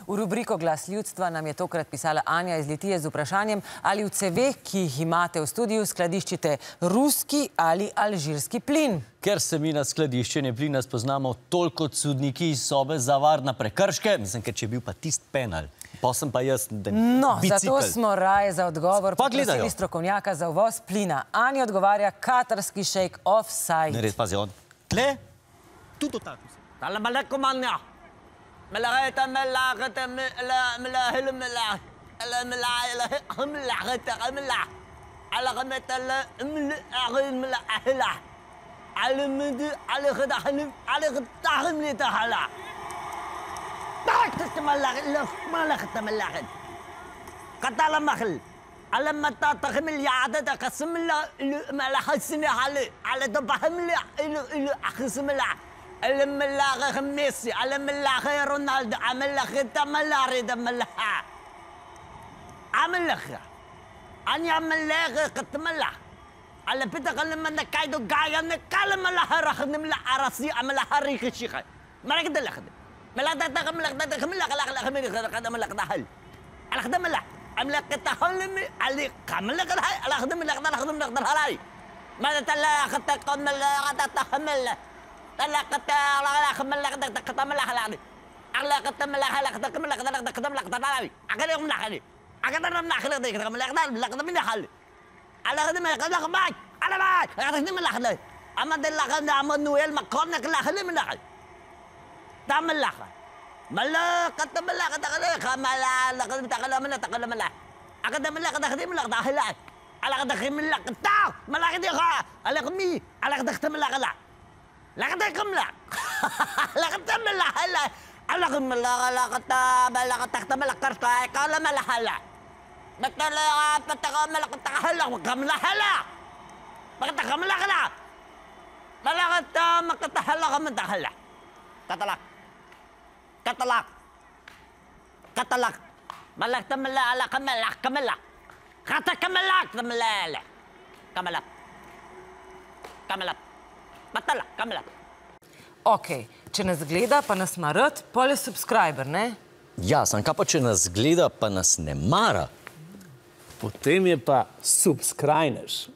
V rubriko Glas ljudstva nam je tokrat pisala Anja iz Litije z vprašanjem, ali v ceveh, ki jih imate v studiu, skladiščite ruski ali alžirski plin. Ker se mi na skladiščenje plina spoznamo toliko kot sodniki iz sobe za varna prekrške, mislim, ker če je bil pa tist penal, pa sem pa jaz No, zato smo raje za odgovor poprosili strokovnjaka za uvoz plina. Anja odgovarja katarski šejk offside. Ne, res, pazi, on tle, tudi tako se. Salam alaikum, Anja. ملغيت ملاغت ملا ملا هل ملا لا ملا لا ملاغت ملا على غمت لا ملا ملا هلا على مد على غدا حلم على غدا حلم لي تهلا داك تملاغ لا ملاغت ملاغت قتل مخل على متى تخمل يا عدد قسم لا ملا حسن على دبهم لا الى اخسم لا علم الله خميسي علم الله رونالدو عمل لك تملا ريد ملا عمل لك اني عمل لك قتملا على بيتك لما نكايدو قايا نكلم الله رخن ملا راسي عمل حريق الشيخ ما نقدر لك ملا تخم لك تخم لك لا خمي خدم لك دحل على خدم لك عمل لك تحلم علي عمل لك على خدم لك خدم لك الهلاي ما تلا خدت قم لا تحمل لا قتا لا خمل لا قتا ملا خلاني على قتا ملا خلا قتا كمل لا قتا ملا قتا لا اكل يوم نخلي اكل ما خلا ديك ملا قتا لا قتا من خلي على قد ما قال لك باي على باي قتا من خلي اما دل قد عمل نويل ما كون لا خلي من خلي تعمل لا ملا قتا ملا قتا خملا لا قتا تقلا من تقلا ملا اكل ملا قتا خدي ملا قتا هلا على قتا خمل لا قتا ملا قدي خا على قمي على قتا ملا قلا لا قد كملا لا قد ملا هلا على قد ملا لا قد ملا قد تختم لا قرطا قال ملا هلا بتلا بتغم لا قد هلا وكملا هلا قد كملا هلا ملا قد ما قد هلا قم هلا قتلك قتلك قتلك ملا تملا على كملا كملا قد كملا كملا كملا كملا Matala, kamela. Ok, če nas gleda, pa nas ima rad, pol je subscriber, ne? Ja, sam kaj pa če nas gleda, pa nas ne mara? Potem je pa subscribers.